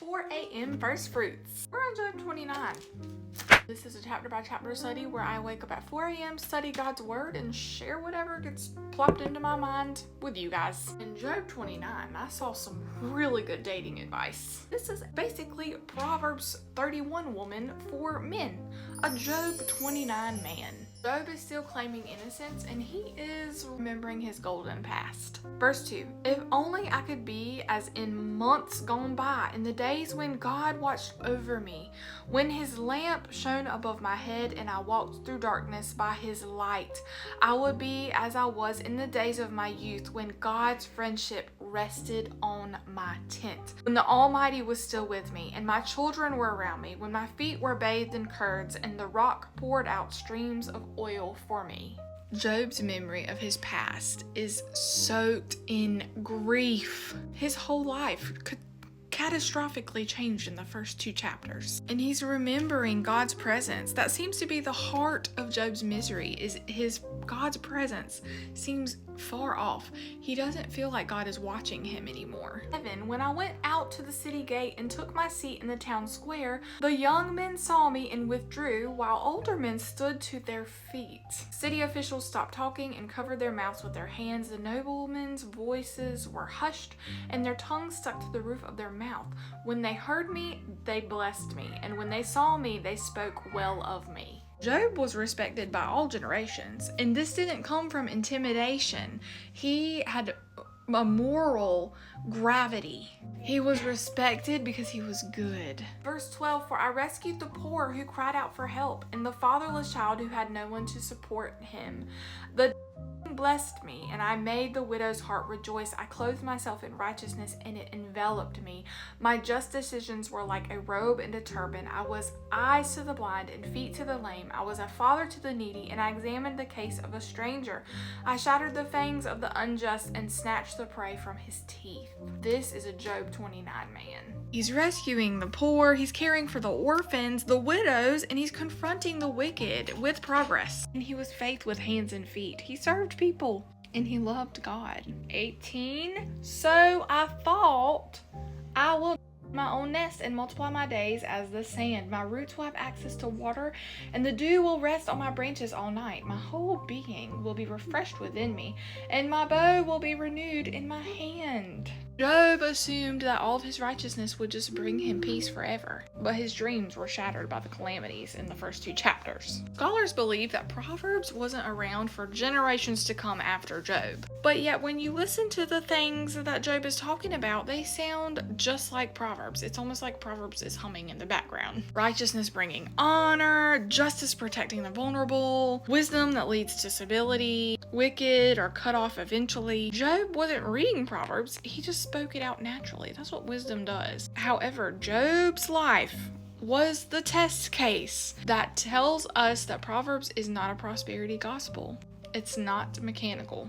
4 a.m. First Fruits. We're on Job 29. This is a chapter by chapter study where I wake up at 4 a.m., study God's word, and share whatever gets plopped into my mind with you guys. In Job 29, I saw some really good dating advice. This is basically Proverbs 31 woman for men, a Job 29 man. Job is still claiming innocence and he is remembering his golden past. Verse 2, if only I could be as in months gone by, in the days when God watched over me, when his lamp shone above my head and I walked through darkness by his light. I would be as I was in the days of my youth, when God's friendship rested on my tent, when the Almighty was still with me and my children were around me, when my feet were bathed in curds and the rock poured out streams of oil for me. Job's memory of his past is soaked in grief. His whole life could catastrophically changed in the first 2 chapters. And he's remembering God's presence. That seems to be the heart of Job's misery, is God's presence seems far off. He doesn't feel like God is watching him anymore. 7, when I went out to the city gate and took my seat in the town square, the young men saw me and withdrew, while older men stood to their feet. City officials stopped talking and covered their mouths with their hands. The noblemen's voices were hushed and their tongues stuck to the roof of their mouth. When they heard me, they blessed me, and when they saw me, they spoke well of me. Job was respected by all generations, and this didn't come from intimidation. He had a moral gravity. He was respected because he was good. Verse 12, for I rescued the poor who cried out for help, and the fatherless child who had no one to support him. The blessed me, and I made the widow's heart rejoice. I clothed myself in righteousness, and it enveloped me. My just decisions were like a robe and a turban. I was eyes to the blind and feet to the lame. I was a father to the needy, and I examined the case of a stranger. I shattered the fangs of the unjust and snatched the prey from his teeth. This is a Job 29 man. He's rescuing the poor, he's caring for the orphans, the widows, and he's confronting the wicked with progress. And he was faithful with hands and feet. He served people and he loved God. 18, so I thought, I will my own nest and multiply my days as the sand. My roots will have access to water, and the dew will rest on my branches all night. My whole being will be refreshed within me, and my bow will be renewed in my hand. Job assumed that all of his righteousness would just bring him peace forever, but his dreams were shattered by the calamities in the first 2 chapters. Scholars believe that Proverbs wasn't around for generations to come after Job, but yet when you listen to the things that Job is talking about, they sound just like Proverbs. It's almost like Proverbs is humming in the background. Righteousness bringing honor, justice protecting the vulnerable, wisdom that leads to stability, wicked are cut off eventually. Job wasn't reading Proverbs, he just spoke it out naturally. That's what wisdom does. However, Job's life was the test case that tells us that Proverbs is not a prosperity gospel. It's not mechanical.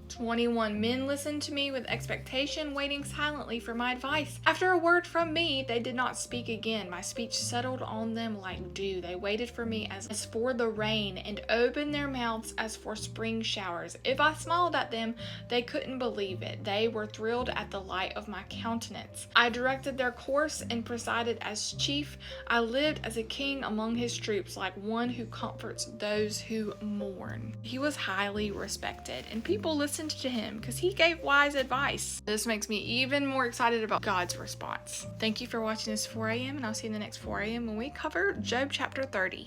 21, men listened to me with expectation, waiting silently for my advice. After a word from me, they did not speak again. My speech settled on them like dew. They waited for me as for the rain, and opened their mouths as for spring showers. If I smiled at them, they couldn't believe it. They were thrilled at the light of my countenance. I directed their course and presided as chief. I lived as a king among his troops, like one who comforts those who mourn. He was highly respected, and people listened to him because he gave wise advice. This makes me even more excited about God's response. Thank you for watching this 4 a.m. and I'll see you in the next 4 a.m. when we cover Job chapter 30.